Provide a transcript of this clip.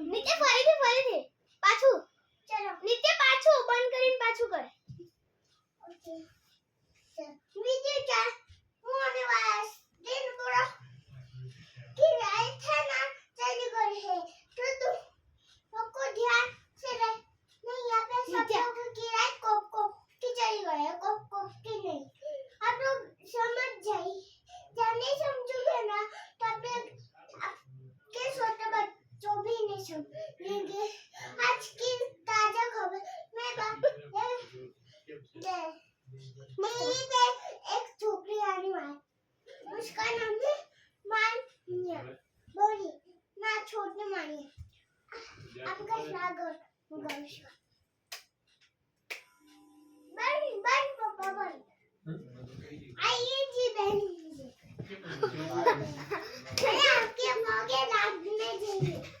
નીચે ફરીથી પાછું ચલો નીચે પાછું બંધ કરીને પાછું કર ઓકે બીજું ચા હું અને વાસ દિન પૂરા कि राइट है ना चली गई है तो सबको ध्यान से रह नहीं यहाँ पे सब लोग की राइट को की चली गई है को की नहीं आप लोग समझ जाइए जब नहीं समझोगे ना तो आपके छोटे बच्चों भी नहीं समझेंगे आज की ताजा खबर मैं मेरी पे एक छोकरी आने वाली उसका नाम है मानिया बोली ना छोड़ने मानिए आपका सागर गौश बन पापा बन आइए जी बहन अरे आपके मौके लागने चाहिए